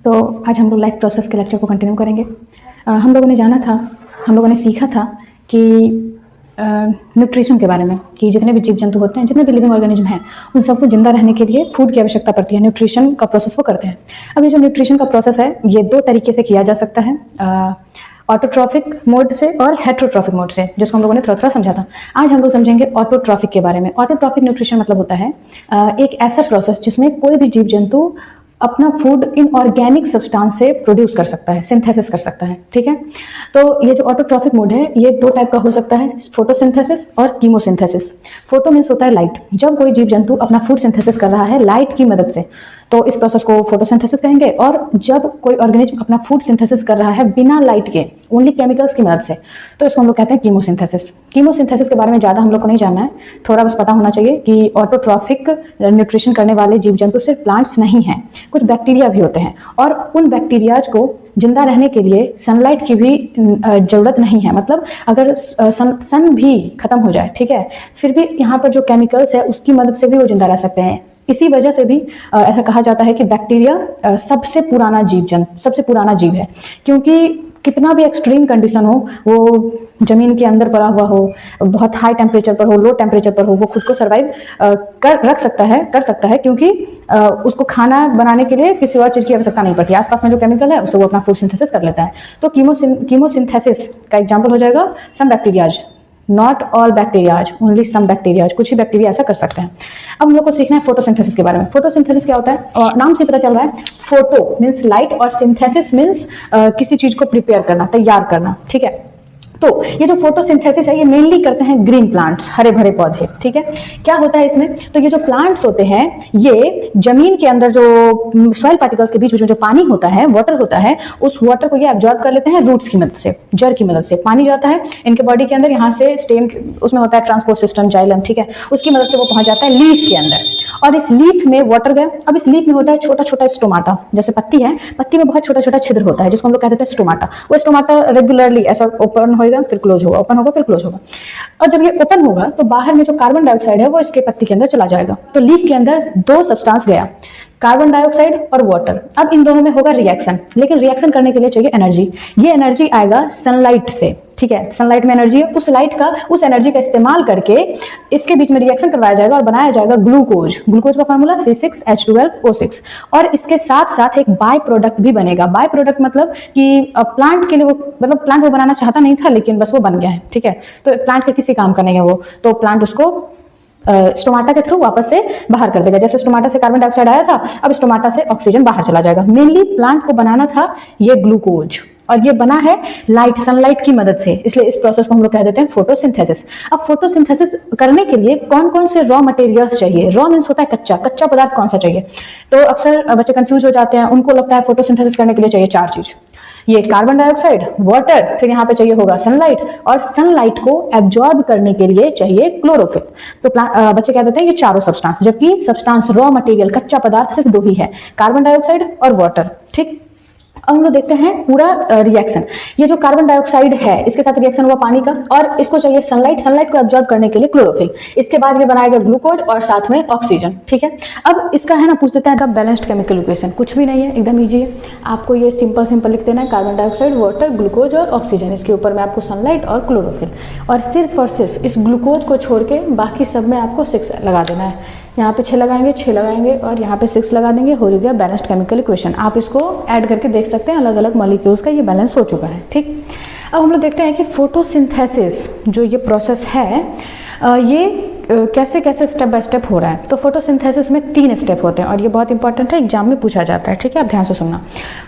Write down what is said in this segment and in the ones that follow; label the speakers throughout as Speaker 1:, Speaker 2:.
Speaker 1: तो आज हम लोग लाइफ प्रोसेस के लेक्चर को कंटिन्यू करेंगे। हम लोगों ने जाना था, हम लोगों ने सीखा था कि न्यूट्रिशन के बारे में, कि जितने भी जीव जंतु होते हैं, जितने भी लिविंग ऑर्गेनिज्म हैं, उन सबको जिंदा रहने के लिए फूड की आवश्यकता पड़ती है। न्यूट्रिशन का प्रोसेस वो करते हैं। अब ये जो न्यूट्रिशन का प्रोसेस है, ये दो तरीके से किया जा सकता है, ऑटोट्रॉफिक मोड से और हेट्रोट्रॉफिक मोड से, जिसको हम लोगों ने थोड़ा थोड़ा समझा था। आज हम लोग समझेंगे ऑटोट्रॉफिक के बारे में। ऑटोट्रॉफिक न्यूट्रिशन मतलब होता है एक ऐसा प्रोसेस जिसमें कोई भी जीव जंतु अपना फूड इन ऑर्गेनिक सब्सटेंस से प्रोड्यूस कर सकता है, सिंथेसिस कर सकता है। ठीक है, तो ये जो ऑटोट्रॉफिक मोड है, ये दो टाइप का हो सकता है, फोटोसिंथेसिस और कीमोसिंथेसिस। फोटो मीन्स होता है लाइट। जब कोई जीव जंतु अपना फूड सिंथेसिस कर रहा है लाइट की मदद से, तो इस प्रोसेस को फोटोसिंथेसिस कहेंगे। और जब कोई ऑर्गेनिज्म अपना फूड सिंथेसिस कर रहा है बिना लाइट के, ओनली केमिकल्स की मदद से, तो इसको हम लोग कहते हैं कीमोसिंथेसिस। कीमोसिंथेसिस के बारे में ज़्यादा हम लोग को नहीं जानना है, थोड़ा बस पता होना चाहिए कि ऑटोट्रॉफिक न्यूट्रिशन करने वाले जीव जंतु सिर्फ प्लांट्स नहीं हैं, कुछ बैक्टीरिया भी होते हैं। और उन बैक्टीरियाज को जिंदा रहने के लिए सनलाइट की भी ज़रूरत नहीं है। मतलब अगर सन भी खत्म हो जाए, ठीक है, फिर भी यहाँ पर जो केमिकल्स है उसकी मदद से भी वो जिंदा रह सकते हैं। इसी वजह से भी ऐसा कहा जाता है कि बैक्टीरिया सबसे पुराना जीव है, क्योंकि कितना भी एक्सट्रीम कंडीशन हो, वो जमीन के अंदर पड़ा हुआ हो, बहुत हाई टेम्परेचर पर हो, लो टेम्परेचर पर हो, वो खुद को सर्वाइव कर सकता है, क्योंकि उसको खाना बनाने के लिए किसी और चीज़ की आवश्यकता नहीं पड़ती। आसपास में जो केमिकल है उससे वो अपना फूड सिंथेसिस कर लेता है। तो कीमोसिंथेसिस का एग्जाम्पल हो जाएगा some bacterias, not all bacterias, only some bacterias, कुछ ही बैक्टीरिया ऐसा कर सकते हैं। अब हम लोग को सीखना है फोटोसिंथेसिस के बारे में। फोटोसिंथेसिस क्या होता है, और नाम से पता चल रहा है, फोटो मीन्स लाइट और सिंथेसिस मीन्स किसी चीज को प्रिपेयर करना, तैयार करना। ठीक है, तो ये जो फोटोसिंथेसिस है, ये मेनली करते हैं ग्रीन प्लांट्स, हरे भरे पौधे। ठीक है, क्या होता है इसमें, तो ये जो प्लांट्स होते हैं, ये जमीन के अंदर जो सॉइल पार्टिकल्स के बीच में जो पानी होता है, वाटर होता है, उस वाटर को ये एब्जॉर्ब कर लेते हैं रूट्स की मदद से, जड़ की मदद से। पानी जाता है इनके बॉडी के अंदर, यहाँ से स्टेम, उसमें होता है ट्रांसपोर्ट सिस्टम, जाइलम, ठीक है, उसकी मदद से वो पहुंच जाता है लीफ के अंदर, और इस लीफ में वाटर गया। अब इस लीफ में होता है छोटा छोटा स्टोमाटा, जैसे पत्ती है, पत्ती में बहुत छोटा छोटा छिद्र होता है, जिसको हम लोग कहते हैं स्टोमाटा। वो स्टोमाटा रेगुलरली ऐसा ओपन होगा, फिर क्लोज होगा, ओपन होगा, फिर क्लोज होगा। और जब ये ओपन होगा तो बाहर में जो कार्बन डाइऑक्साइड है वो इसके पत्ती के अंदर चला जाएगा। तो लीफ के अंदर दो सब्सटेंस गया, कार्बन डाइऑक्साइड और वाटर। अब इन दोनों में होगा रिएक्शन, लेकिन रिएक्शन करने के लिए चाहिए एनर्जी। ये एनर्जी आएगा सनलाइट से। ठीक है, सनलाइट में एनर्जी है, उस एनर्जी का इस्तेमाल करके इसके बीच में रिएक्शन करवाया जाएगा और बनाया जाएगा ग्लूकोज। ग्लूकोज का फार्मूला C6H12O6। और इसके साथ साथ एक बाय प्रोडक्ट भी बनेगा। बाय प्रोडक्ट मतलब कि प्लांट के लिए प्लांट वो बनाना चाहता नहीं था, लेकिन बस वो बन गया है। ठीक है, तो प्लांट के किसी काम का नहीं है वो, तो प्लांट उसको स्टोमाटा के थ्रू वापस से बाहर कर देगा। जैसे स्टोमाटा से कार्बन डाइऑक्साइड आया था, अब स्टोमाटा से ऑक्सीजन बाहर चला जाएगा। मेनली प्लांट को बनाना था ये ग्लूकोज, और ये बना है सनलाइट की मदद से, इसलिए इस प्रोसेस को हम लोग कह देते हैं फोटोसिंथेसिस। अब फोटोसिंथेसिस करने के लिए कौन कौन से रॉ मटेरियल्स चाहिए? रॉ मीन्स होता है कच्चा पदार्थ कौन सा चाहिए। तो अक्सर बच्चे कंफ्यूज हो जाते हैं, उनको लगता है फोटोसिंथेसिस करने के लिए चाहिए चार चीज, ये कार्बन डाइऑक्साइड, वाटर, फिर यहाँ पे चाहिए होगा सनलाइट, और सनलाइट को एब्जॉर्ब करने के लिए चाहिए क्लोरोफिल। तो बच्चे कह देते हैं ये चारों सब्सटेंस, जबकि सब्सटेंस रॉ मटेरियल कच्चा पदार्थ सिर्फ दो ही है, कार्बन डाइऑक्साइड और वाटर। ठीक, अब हम लोग देखते हैं पूरा रिएक्शन। ये जो कार्बन डाइऑक्साइड है, इसके साथ रिएक्शन हुआ पानी का, और इसको चाहिए सनलाइट को एब्जॉर्ब करने के लिए क्लोरोफिल। इसके बाद ये बनाएगा ग्लूकोज और साथ में ऑक्सीजन। ठीक है, अब इसका है ना, पूछ देते हैं बैलेंस्ड केमिकल इक्वेशन। कुछ भी नहीं है, एकदम ईजी है। आपको ये सिंपल लिख देना है, कार्बन डाइऑक्साइड, वाटर, ग्लूकोज और ऑक्सीजन। इसके ऊपर में आपको सनलाइट और क्लोरोफिल, और सिर्फ इस ग्लूकोज को छोड़ के बाकी सब में आपको 6 लगा देना है। यहाँ पे 6 लगाएंगे और यहाँ पे 6 लगा देंगे, हो गया बैलेंस्ड केमिकल इक्वेशन। आप इसको ऐड करके देख सकते हैं, अलग अलग मॉलिक्यूल्स का ये बैलेंस हो चुका है। ठीक, अब हम लोग देखते हैं कि फोटोसिंथेसिस जो ये प्रोसेस है, ये कैसे कैसे स्टेप बाय स्टेप हो रहा है। तो फोटोसिंथेसिस में 3 स्टेप होते हैं, और ये बहुत इंपॉर्टेंट है, एग्जाम में पूछा जाता है। ठीक है, आप ध्यान से सुनना।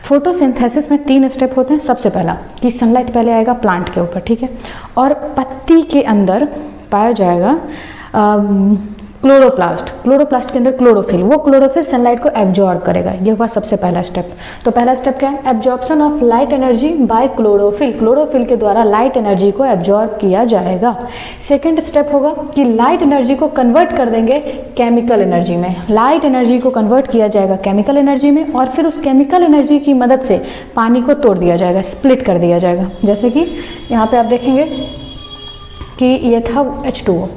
Speaker 1: फोटोसिंथेसिस में 3 स्टेप होते हैं। सबसे पहला कि सनलाइट पहले आएगा प्लांट के ऊपर, ठीक है, और पत्ती के अंदर पाया जाएगा क्लोरोप्लास्ट के अंदर क्लोरोफिल, वो क्लोरोफिल सनलाइट को एब्जॉर्ब करेगा। ये हुआ सबसे पहला स्टेप। तो पहला स्टेप क्या है, absorption of light energy by chlorophyll के द्वारा लाइट एनर्जी को एब्जॉर्ब किया जाएगा। सेकंड स्टेप होगा कि लाइट एनर्जी को कन्वर्ट कर देंगे केमिकल एनर्जी में। लाइट एनर्जी को कन्वर्ट किया जाएगा केमिकल एनर्जी में, और फिर उस केमिकल एनर्जी की मदद से पानी को तोड़ दिया जाएगा, स्प्लिट कर दिया जाएगा। जैसे कि यहाँ पे आप देखेंगे कि ये था H2O,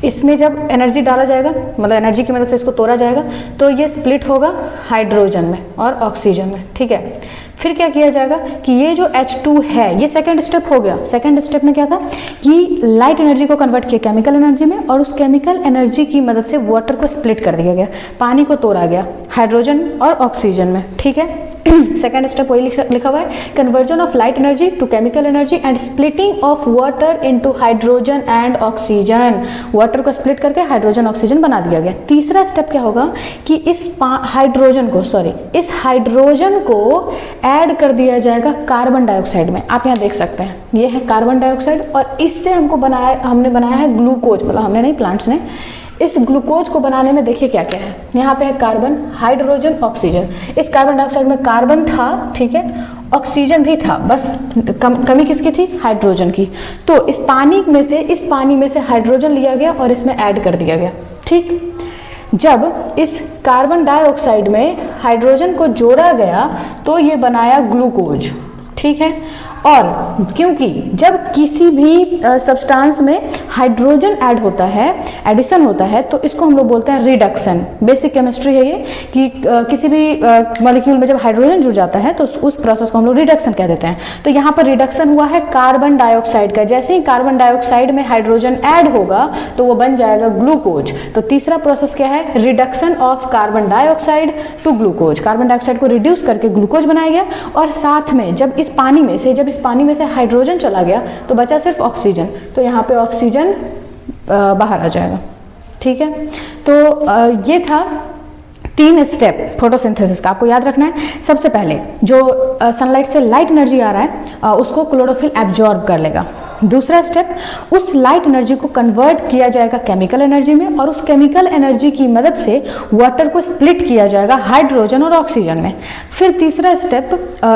Speaker 1: इसमें जब एनर्जी डाला जाएगा, मतलब एनर्जी की मदद से इसको तोड़ा जाएगा, तो ये स्प्लिट होगा हाइड्रोजन में और ऑक्सीजन में, ठीक है। फिर क्या किया जाएगा कि ये जो H2 है, ये सेकंड स्टेप हो गया। सेकंड स्टेप में क्या था कि लाइट एनर्जी को कन्वर्ट किया केमिकल एनर्जी में, और उस केमिकल एनर्जी की मदद से वाटर को स्प्लिट कर दिया गया, पानी को तोड़ा गया हाइड्रोजन और ऑक्सीजन में, ठीक है। सेकेंड स्टेप वही लिखा हुआ है, conversion of light energy to chemical energy and splitting of water into hydrogen and oxygen, water को स्प्लिट करके हाइड्रोजन ऑक्सीजन बना दिया गया। तीसरा स्टेप क्या होगा कि इस हाइड्रोजन को ऐड कर दिया जाएगा कार्बन डाइऑक्साइड में। आप यहाँ देख सकते हैं, ये है कार्बन डाइऑक्साइड, और इससे हमने बनाया है ग्लूकोज, मतलब हमने नहीं, प्लांट्स ने। इस ग्लूकोज को बनाने में देखिए क्या क्या है, यहाँ पे है कार्बन, हाइड्रोजन, ऑक्सीजन। इस कार्बन डाइऑक्साइड में कार्बन था, ठीक है, ऑक्सीजन भी था, बस कमी किसकी थी, हाइड्रोजन की। तो इस पानी में से हाइड्रोजन लिया गया और इसमें ऐड कर दिया गया, ठीक। जब इस कार्बन डाइऑक्साइड में हाइड्रोजन को जोड़ा गया तो ये बनाया ग्लूकोज, ठीक है। और क्योंकि जब किसी भी सब्सटेंस में हाइड्रोजन ऐड होता है, एडिशन होता है, तो इसको हम लोग बोलते हैं रिडक्शन। बेसिक केमिस्ट्री है ये कि किसी भी मॉलिक्यूल में जब हाइड्रोजन जुड़ जाता है तो उस प्रोसेस को हम लोग रिडक्शन कह देते हैं। तो यहाँ पर रिडक्शन हुआ है कार्बन डाइऑक्साइड का। जैसे ही कार्बन डाइऑक्साइड में हाइड्रोजन ऐड होगा तो वो बन जाएगा ग्लूकोज। तो तीसरा प्रोसेस क्या है, reduction of carbon dioxide to glucose. Carbon dioxide को रिड्यूस करके ग्लूकोज बनाया गया, और साथ में जब इस पानी में से हाइड्रोजन चला गया तो बचा सिर्फ ऑक्सीजन, तो यहाँ पे ऑक्सीजन बाहर आ जाएगा, ठीक है। तो ये था 3 स्टेप फोटोसिंथेसिस का। आपको याद रखना है, सबसे पहले जो सनलाइट से लाइट एनर्जी आ रहा है उसको क्लोरोफिल एब्जॉर्ब कर लेगा। दूसरा स्टेप, उस लाइट एनर्जी को कन्वर्ट किया जाएगा केमिकल एनर्जी में, और उस केमिकल एनर्जी की मदद से वाटर को स्प्लिट किया जाएगा हाइड्रोजन और ऑक्सीजन में। फिर तीसरा स्टेप,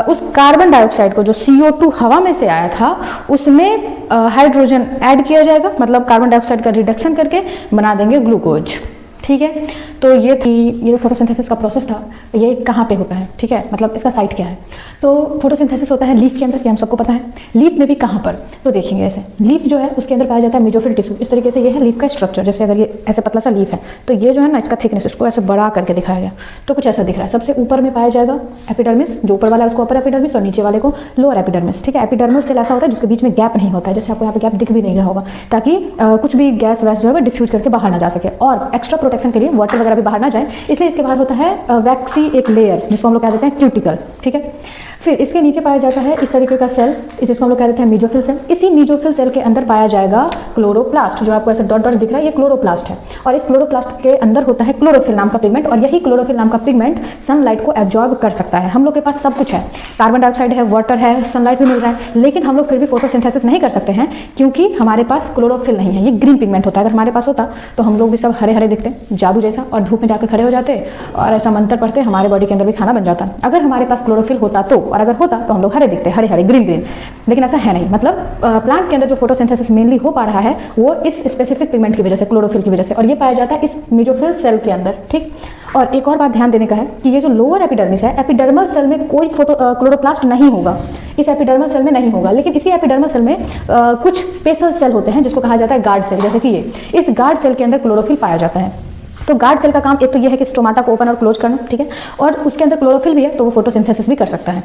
Speaker 1: उस कार्बन डाइऑक्साइड को जो CO2 हवा में से आया था उसमें हाइड्रोजन ऐड किया जाएगा, मतलब कार्बन डाइऑक्साइड का रिडक्शन करके बना देंगे ग्लूकोज, ठीक है। तो ये जो फोटोसिंथेसिस का प्रोसेस था, ये कहाँ पे होता है, ठीक है, मतलब इसका साइट क्या है। तो फोटोसिंथेसिस होता है लीफ के अंदर, ये हम सबको पता है। लीफ में भी कहाँ पर, तो देखेंगे ऐसे लीफ जो है उसके अंदर पाया जाता है मेसोफिल टिश्यू। इस तरीके से ये है लीफ का स्ट्रक्चर। जैसे अगर ये ऐसे पतला सा लीफ है तो ये जो है ना, इसका थिकनेस, इसको ऐसे बड़ा करके दिखाया गया तो कुछ ऐसा दिख रहा है। सबसे ऊपर में पाया जाएगा एपिडर्मिस, जो ऊपर वाला है उसको अपर एपिडर्मिस, और नीचे वाले को लोअर एपिडर्मिस, ठीक है। एपिडर्मल सेल ऐसा होता है जिसके बीच में गैप नहीं होता है, जैसे आपको यहाँ पे गैप दिख भी नहीं रहा होगा, ताकि कुछ भी गैस वैस जो है डिफ्यूज करके बाहर ना जा सके, और एक्स्ट्रा प्रोटेक्शन के लिए वाटर वगैरह भी बाहर ना जाए, इसलिए इसके बाहर होता है वैक्सी एक लेयर, जिसको हम लोग कह देते हैं क्यूटिकल, ठीक है। फिर इसके नीचे पाया जाता है इस तरीके का सेल, जिसको हम लोग कह देते हैं मेसोफिल सेल। इसी मेसोफिल सेल के अंदर पाया जाएगा क्लोरोप्लास्ट, जो आपको ऐसे डॉट डॉट दिख रहा है, ये क्लोरोप्लास्ट है। और इस क्लोरोप्लास्ट के अंदर होता है क्लोरोफिल नाम का पिगमेंट, और यही क्लोरोफिल नाम का पिगमेंट सनलाइट को एब्जॉर्ब कर सकता है। हम लोग के पास सब कुछ है, कार्बन डाइऑक्साइड है, वाटर है, सनलाइट भी मिल रहा है, लेकिन हम लोग फिर भी फोटोसिंथेसिस नहीं कर सकते हैं क्योंकि हमारे पास क्लोरोफिल नहीं है। ये ग्रीन पिगमेंट होता है। अगर हमारे पास होता तो हम लोग भी सब हरे हरे दिखते, जादू जैसा, और धूप में जाकर खड़े हो जाते और ऐसा मंत्र पढ़ते, हमारे बॉडी के अंदर भी खाना बन जाता। अगर हमारे पास क्लोरोफिल होता तो, और अगर होता तो हम लोग हरे दिखते, हरे हरे ग्रीन ग्रीन, लेकिन ऐसा है नहीं। मतलब प्लांट के अंदर जो फोटोसिंथेसिस मेनली हो पा रहा है वो इस स्पेसिफिक पिगमेंट की वजह से, क्लोरोफिल की वजह से, और ये पाया जाता है इस मेसोफिल सेल के अंदर, ठीक। और एक और बात ध्यान देने का है कि ये जो लोअर एपिडर्मिस है, एपिडर्मल सेल में कोई क्लोरोप्लास्ट नहीं होगा, इस एपिडर्मल सेल में नहीं होगा, लेकिन इसी एपिडर्मल सेल में कुछ स्पेशल सेल होते हैं जिसको कहा जाता है गार्ड सेल, जैसे कि ये, इस गार्ड सेल के अंदर क्लोरोफिल पाया जाता है। तो गार्ड सेल का काम एक तो ये है कि स्टोमाटा को ओपन और क्लोज करना, ठीक है, और उसके अंदर क्लोरोफिल भी है तो वो फोटोसिंथेसिस भी कर सकता है।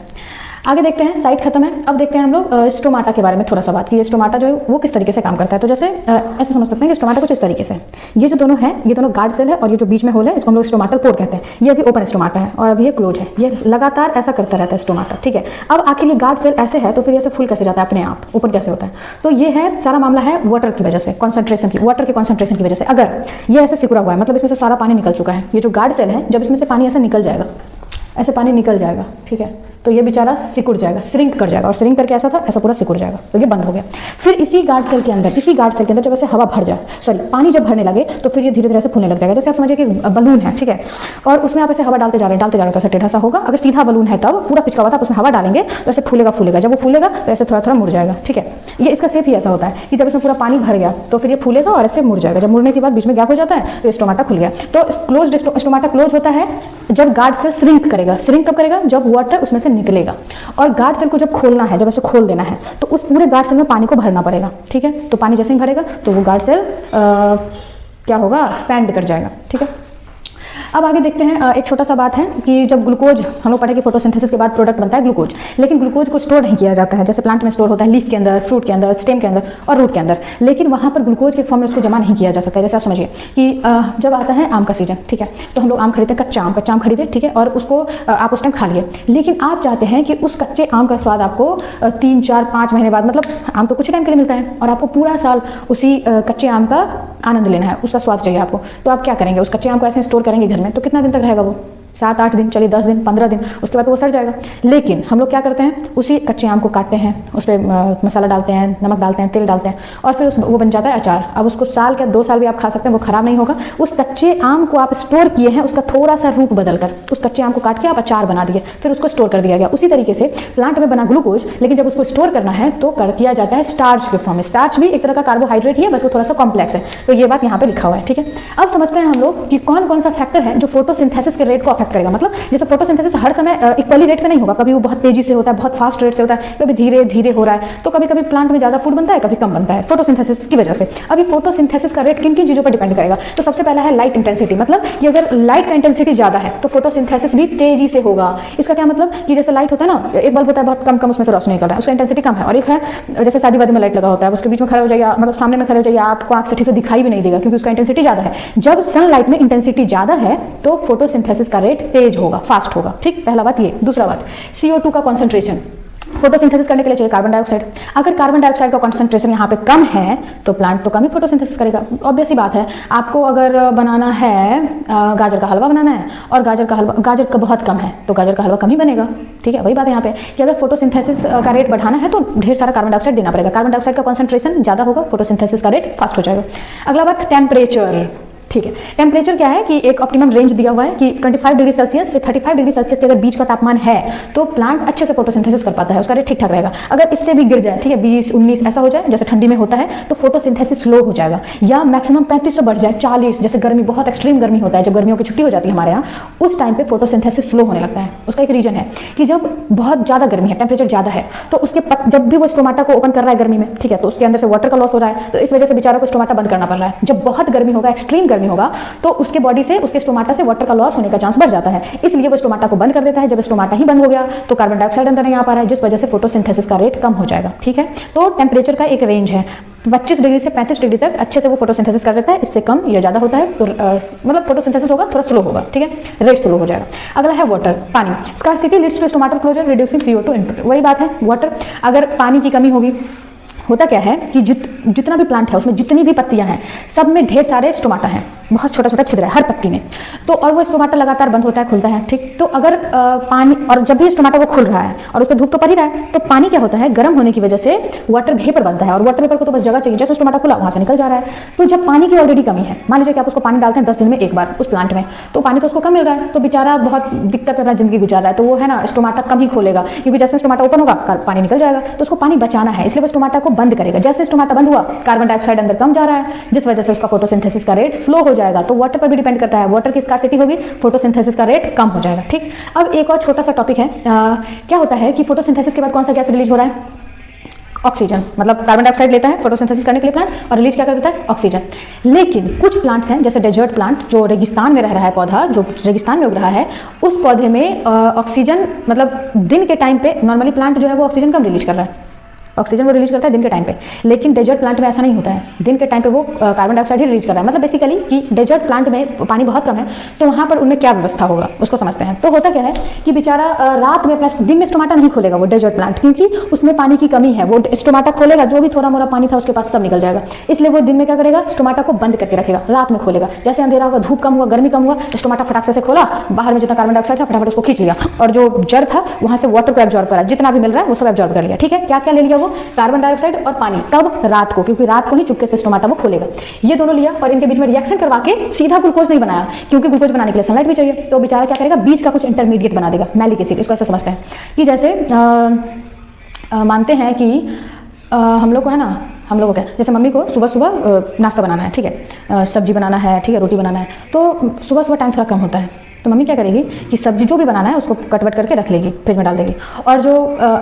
Speaker 1: आगे देखते हैं, साइट खत्म है। अब देखते हैं हम लोग स्टोमाटा के बारे में थोड़ा सा बात की। ये स्टोमाटा जो है वो किस तरीके से काम करता है। तो जैसे ऐसे समझ सकते हैं कि स्टोमाटा कुछ इस तरीके से, ये जो दोनों है, ये दोनों गार्ड सेल है, और ये जो बीच में होल है इसको हम लोग स्टोमाटल पोर कहते हैं। ये अभी ओपन स्टोमाटा है और अभी ये क्लोज है। ये लगातार ऐसा करता रहता है स्टोमाटा, ठीक है। अब आखिर ये गार्ड सेल ऐसे है तो फिर ऐसे फुल कैसे जाता है अपने आप, ओपन कैसे होता है। तो ये है सारा मामला है वाटर की वजह से, कॉन्सेंट्रेशन की, वाटर के कॉन्सेंट्रेशन की वजह से। अगर ये ऐसे सिकुड़ा हुआ है, मतलब इसमें से सारा पानी निकल चुका है, ये जो गार्ड सेल है, जब इसमें से पानी ऐसे निकल जाएगा, ऐसे पानी निकल जाएगा, ठीक है, तो ये बेचारा सिकुड़ जाएगा, श्रिंक कर जाएगा, और श्रिंक करके ऐसा था, ऐसा पूरा सिकुड़ जाएगा, तो ये बंद हो गया। फिर इसी गार्ड सेल के अंदर जब ऐसे हवा भर जाए, पानी जब भरने लगे तो फिर ये धीरे धीरे से फूलने लग जाएगा। जैसे आप समझिए कि बलून है, ठीक है, और उसमें आप ऐसे हवा डालते जा रहे हैं तो ऐसे टेढ़ा सा होगा। अगर सीधा बलून है तब पूरा पिचका हुआ था, उसमें हवा डालेंगे तो ऐसे फूलेगा, जब वो फूलेगा तो ऐसे थोड़ा थोड़ा मुड़ जाएगा, ठीक है। ये इसका शेप ही ऐसा होता है कि जब इसमें पूरा पानी भर गया तो फिर ये फूलेगा और ऐसे मुड़ जाएगा। जब मुड़ने के बाद बीच में गैप हो जाता है तो स्टोमाटा खुल गया। तो क्लोज स्टोमाटा क्लोज होता है जब गार्ड सेल श्रिंक करेगा। श्रिंक कब करेगा? जब वाटर उसमें से निकलेगा। और गार्ड सेल को जब खोलना है, जब ऐसे खोल देना है, तो उस पूरे गार्ड सेल में पानी को भरना पड़ेगा, ठीक है। तो पानी जैसे ही भरेगा तो वो गार्ड सेल क्या होगा, एक्सपैंड कर जाएगा। ठीक है, अब आगे देखते हैं, एक छोटा सा बात है कि जब ग्लूकोज, हम लोग पढ़े कि फोटोसिंथेसिस के बाद प्रोडक्ट बनता है ग्लूकोज, लेकिन ग्लूकोज को स्टोर नहीं किया जाता है जैसे प्लांट में स्टोर होता है, लीफ के अंदर, फ्रूट के अंदर, स्टेम के अंदर और रूट के अंदर, लेकिन वहाँ पर ग्लूकोज के फॉर्म में उसको जमा नहीं किया जा सकता। जैसे आप समझिए कि जब आता है आम का सीजन, ठीक है, तो हम लोग आम खरीदते हैं, कच्चा आम खरीदे, ठीक है, और उसको आप उस टाइम खा लिए, लेकिन आप चाहते हैं कि उस कच्चे आम का स्वाद आपको 3, 4, 5 महीने बाद, मतलब आम तो कुछ ही टाइम के लिए मिलता है और आपको पूरा साल उसी कच्चे आम का आनंद लेना है, उसका स्वाद चाहिए आपको, तो आप क्या करेंगे, उस कच्चे आम को ऐसे स्टोर करेंगे घर में, तो कितना दिन तक रहेगा वो, 7-8 दिन, चलिए 10 दिन, 15 दिन, उसके बाद वो सड़ जाएगा। लेकिन हम लोग क्या करते हैं, उसी कच्चे आम को काटते हैं, उस पर मसाला डालते हैं, नमक डालते हैं, तेल डालते हैं और फिर वो बन जाता है अचार। अब उसको साल क्या 2 साल भी आप खा सकते हैं, वो खराब नहीं होगा। उस कच्चे आम को आप स्टोर किए हैं, उसका थोड़ा सा रूप बदलकर उस कच्चे आम को काट के आप अचार बना दिए, फिर उसको स्टोर कर दिया गया। उसी तरीके से प्लांट में बना ग्लूकोज, लेकिन जब उसको स्टोर करना है तो किया जाता है स्टार्च के फॉर्म में। स्टार्च भी एक तरह का कार्बोहाइड्रेट ही है, बस वो थोड़ा सा कॉम्प्लेक्स है, तो ये बात यहाँ पे लिखा हुआ है। ठीक है, अब समझते हैं हम लोग कि कौन कौन सा फैक्टर है जो फोटोसिंथेसिस के रेट को अफेक्ट करेगा। मतलब जैसे फोटोसिंथेसिस हर समय इक्वली रेट पे नहीं होगा, कभी वो बहुत तेजी से होता है, बहुत फास्ट रेट से होता है, कभी धीरे धीरे हो रहा है, तो कभी कभी प्लांट में ज़्यादा फूड बनता है, कभी कम बनता है फोटोसिंथेसिस की वजह से। अभी फोटोसिंथेसिस का रेट किन किन चीज़ों पर डिपेंड करेगा, तो सबसे पहला है लाइट इंटेंसिटी, मतलब कि अगर लाइट का इंटेंसिटी ज़्यादा है तो फोटोसिंथेसिस भी तेजी से होगा। इसका क्या मतलब कि जैसे लाइट होता है ना, एक बल्ब होता है बहुत कम उसमें से रोशनी निकल रहा है, उसका इंटेंसिटी कम है, और एक है जैसे शादी वादी में लाइट लगा होता है, उसके बीच में खड़े हो जाइए, मतलब सामने में खड़े हो जाइए, आपको आँख से ठीक से दिखाई भी नहीं देगा क्योंकि उसका इंटेंसिटी ज़्यादा है। जब सनलाइट में इंटेंसिटी ज़्यादा है तो फोटोसिंथेसिस का रेट तेज होगा, फास्ट होगा। ठीक, पहला बात ये। दूसरा बात, CO2 का कॉन्सेंट्रेशन फोटोसिंथेसिस करने के लिए चाहिए कार्बन डाइऑक्साइड। अगर कार्बन डाइऑक्साइड का कॉन्सेंट्रेशन यहाँ पे कम है तो प्लांट तो कम ही फोटोसिंथेसिस करेगा, ऑब्वियस सी बात है। आपको अगर बनाना है गाजर का हलवा बनाना है और गाजर का बहुत कम है तो गाजर का हलवा कम ही बनेगा। ठीक है, वही बात है यहाँ पे कि अगर फोटोसिंथेसिस का रेट बढ़ाना है तो ढेर सारा कार्बन डाइऑक्साइड देना पड़ेगा। कार्बन डाइऑक्साइड का कॉन्सेंट्रेशन ज़्यादा होगा, फोटोसिंथेसिस का रेट फास्ट हो जाएगा। अगला बात, टेम्परेचर। ठीक है, टेम्परेचर क्या है कि एक ऑप्टिमम रेंज दिया हुआ है कि 25 डिग्री सेल्सियस से 35 डिग्री सेल्सियस के अगर बीच का तापमान है तो प्लांट अच्छे से फोटोसिंथेसिस कर पाता है, उसका रेट ठीक ठाक रहेगा। अगर इससे भी गिर जाए, ठीक है, 20-19 ऐसा हो जाए जैसे ठंडी में होता है, तो फोटोसिंथेसिस स्लो हो जाएगा, या मैक्सिमम 35 से बढ़ जाए 40, जैसे गर्मी, बहुत एक्सट्रीम गर्मी होता है, जब गर्मियों की छुट्टी हो जाती है हमारे यहाँ, उस टाइम पे फोटोसिंथेसिस स्लो होने लगता है। उसका एक रीजन है कि जब बहुत ज़्यादा गर्मी है, टेम्परेचर ज़्यादा है, तो उसके जब भी वो स्टोमाटा को ओपन कर रहा है गर्मी में, ठीक है, तो उसके अंदर से वाटर का लॉस हो रहा है, तो इस वजह से बेचारों को स्टोमाटा बंद करना पड़ रहा है। जब बहुत गर्मी होगा, एक्सट्रीम गर्मी होगा, तो उसके बॉडी से, उसके स्टोमाटा से वाटर का लॉस होने का चांस बढ़ जाता है, इसलिए वो स्टोमाटा को बंद कर देता है। जब स्टोमाटा ही बंद हो गया तो कार्बन डाइऑक्साइड अंदर नहीं आ पा रहा है, जिस वजह से फोटोसिंथेसिस का रेट कम हो जाएगा। ठीक है, तो टेम्परेचर का एक रेंज है, 25 डिग्री से 35 डिग्री तक अच्छे से वो फोटोसिंथेसिस कर देता है, इससे कम या ज़्यादा होता है तो मतलब फोटोसिंथेसिस होगा, थोड़ा स्लो होगा। ठीक है, रेट स्लो हो जाएगा। अगला है वाटर, पानी। Scarcity leads to stomatal closure, reducing CO2 input. वही बात है, वाटर, अगर पानी की कमी होगी, होता क्या है कि जितना भी प्लांट है उसमें जितनी भी पत्तियां हैं सब में ढेर सारे स्टोमाटा हैं, बहुत छोटा छोटा छिद्र है हर पत्ती में, तो और वो स्टोमाटा लगातार बंद होता है, खुलता है। ठीक, तो अगर पानी, और जब भी स्टोमाटा वो खुल रहा है और उस पर धूप तो पड़ ही रहा है, तो पानी क्या होता है, गर्म होने की वजह से वाटर वेपर बनता है, और वाटर वेपर को तो बस जगह चाहिए, जैसे स्टोमाटा खुला वहां से निकल जा रहा है। तो जब पानी की ऑलरेडी कमी है, मान लीजिए कि आप उसको पानी डालते हैं 10 दिन में एक बार उस प्लांट में, तो पानी तो उसको कम मिल रहा है, तो बेचारा बहुत दिक्कत में अपना जिंदगी गुजार रहा है, तो वो है ना स्टोमाटा कम ही खोलेगा, क्योंकि जैसे स्टोमाटा ओपन होगा पानी निकल जाएगा, तो उसको पानी बचाना है, इसलिए वो स्टोमाटा को बंद करेगा। जैसे स्टोमाटा बंद हुआ, कार्बन डाइऑक्साइड अंदर कम जा रहा है, जिस वजह से उसका फोटोसिंथेसिस का रेट स्लो हो जाएगा। तो वाटर पर भी डिपेंड करता है, वाटर की स्कार्सिटी होगी, फोटोसिंथेसिस का रेट कम हो जाएगा। ठीक, अब एक और छोटा सा टॉपिक है, क्या होता है कि फोटोसिंथेसिस के बाद कौन सा गैस रिलीज हो रहा है, ऑक्सीजन। मतलब कार्बन डाइऑक्साइड लेता है फोटोसिंथेसिस करने के लिए प्लांट और रिलीज क्या कर देता है, ऑक्सीजन। लेकिन कुछ प्लांट्स हैं जैसे डेजर्ट प्लांट, जो रेगिस्तान में रह रहा है पौधा, जो रेगिस्तान में उग रहा है, उस पौधे में ऑक्सीजन, मतलब दिन के टाइम पे नॉर्मली प्लांट जो है वो ऑक्सीजन कम रिलीज कर रहा है, ऑक्सीजन वो रिलीज करता है दिन के टाइम पे, लेकिन डेजर्ट प्लांट में ऐसा नहीं होता है, दिन के टाइम पे वो कार्बन डाइऑक्साइड ही रिलीज कर रहा है। मतलब बेसिकली कि डेजर्ट प्लांट में पानी बहुत कम है, तो वहाँ पर उनमें क्या व्यवस्था होगा उसको समझते हैं। तो होता क्या है कि बेचारा रात में अपना, दिन में स्टोमाटा नहीं खोलेगा वो डेजर्ट प्लांट, क्योंकि उसमें पानी की कमी है, वो स्टोमाटा खोलेगा, जो भी थोड़ा मोड़ा पानी था उसके पास सब निकल जाएगा, इसलिए वो दिन में क्या करेगा, स्टोमाटा को बंद करके रखेगा, रात में खोलेगा। जैसे अंधेरा हुआ, धूप कम हुआ, गर्मी कम हुआ, स्टोमाटा फटाक से खोला, बाहर में जितना कार्बन डाइऑक्साइड था फटाफट उसको खींच लिया, और जो जड़ था वहाँ से वाटर को एब्जॉर्ब करा, जितना भी मिल रहा है वो सब एब्जॉर्ब कर लिया। ठीक है, क्या क्या ले लिया वो, कार्बन डाइऑक्साइड और पानी। कब, रात को, क्योंकि रात को ही चुपके से स्टोमाटा वो खोलेगा। ये दोनों लिया और इनके बीच में रिएक्शन करवा के सीधा ग्लूकोज नहीं बनाया, क्योंकि ग्लूकोज बनाने के लिए सनलाइट भी चाहिए, तो बेचारा क्या करेगा, बीच का कुछ इंटरमीडिएट बना देगा, मैलिक एसिड। इसको ऐसे समझते हैं कि जैसे मानते हैं कि हम लोग को है ना, हम लोगों का जैसे मम्मी को सुबह सुबह नाश्ता बनाना है, ठीक है, सब्जी बनाना है, ठीक है, रोटी बनाना है, तो सुबह सुबह टाइम थोड़ा कम होता है, तो मम्मी क्या करेगी कि सब्जी जो भी बनाना है उसको कट करके रख लेगी, फ्रिज में डाल देगी, और जो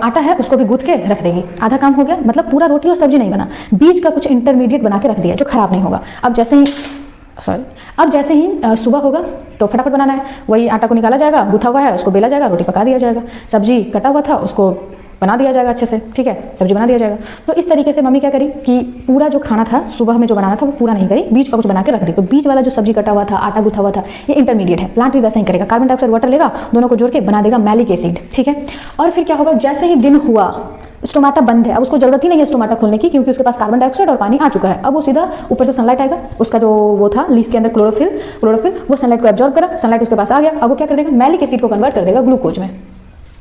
Speaker 1: आटा है उसको भी गूंथ के रख देगी। आधा काम हो गया, मतलब पूरा रोटी और सब्जी नहीं बना, बीच का कुछ इंटरमीडिएट बना के रख दिया जो खराब नहीं होगा। अब जैसे ही सॉरी, अब जैसे ही सुबह होगा तो फटाफट बनाना है, वही आटा को निकाला जाएगा, गूथा हुआ है उसको बेला जाएगा, रोटी पका दिया जाएगा, सब्जी कटा हुआ था उसको बना दिया जाएगा अच्छे से, ठीक है, सब्जी बना दिया जाएगा। तो इस तरीके से मम्मी क्या करी कि पूरा जो खाना था सुबह में जो बनाना था वो पूरा नहीं करी, बीच का कुछ बना के रख दी। तो बीच वाला जो सब्जी कटा हुआ था, आटा गूथा हुआ था, ये इंटरमीडिएट है। प्लांट भी वैसे ही करेगा, कार्बन डाइऑक्साइड वाटर लेगा, दोनों को जोड़ के बना देगा मैलिक एसिड, ठीक है। और फिर क्या होगा, जैसे ही दिन हुआ स्टोमाटा बंद है, अब उसको जरूरत ही नहीं है स्टोमाटा खोलने की, क्योंकि उसके पास कार्बन डाइऑक्साइड और पानी आ चुका है। अब वो सीधा ऊपर से सनलाइट आएगा, उसका जो वो था लीफ के अंदर क्लोरोफिल वो सनलाइट को एब्जॉर्ब करा, सनलाइट उसके पास आ गया, अब वो क्या कर देगा, मैलिक एसिड को कन्वर्ट कर देगा ग्लूकोज में,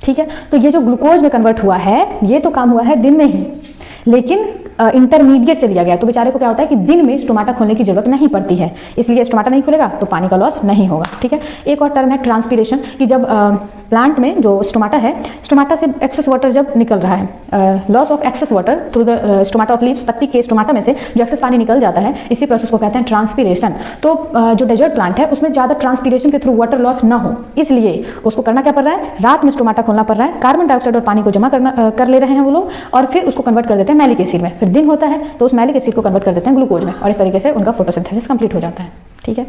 Speaker 1: ठीक है। तो ये जो ग्लूकोज में कन्वर्ट हुआ है ये तो काम हुआ है दिन में ही, लेकिन इंटरमीडिएट से लिया गया। तो बेचारे को क्या होता है कि दिन में स्टोमाटा खोलने की जरूरत नहीं पड़ती है, इसलिए स्टोमाटा नहीं खुलेगा तो पानी का लॉस नहीं होगा, ठीक है। एक और टर्म है ट्रांसपीरेशन, कि जब प्लांट में जो स्टोमाटा है, स्टोमाटा से एक्सेस वाटर जब निकल रहा है, loss of excess water through the stomata of leaves, पत्ती के स्टोमाटा में से जो एक्सेस पानी निकल जाता है, इसी प्रोसेस को कहते हैं ट्रांसपीरेशन। तो जो डेजर्ट प्लांट है उसमें ज़्यादा ट्रांसपीरेशन के थ्रू वाटर लॉस ना हो, इसलिए उसको करना क्या पड़ रहा है, रात में स्टोमाटा खोलना पड़ रहा है, कार्बन डाइऑक्साइड और पानी को जमा कर ले रहे हैं वो लोग, और फिर उसको कन्वर्ट कर देते हैं मैलिक एसिड में। फिर दिन होता है तो उस मैलिक एसिड को कन्वर्ट कर देते हैं ग्लूकोज में, और इस तरीके से उनका फोटोसिंथेसिस कंप्लीट हो जाता है, ठीक है।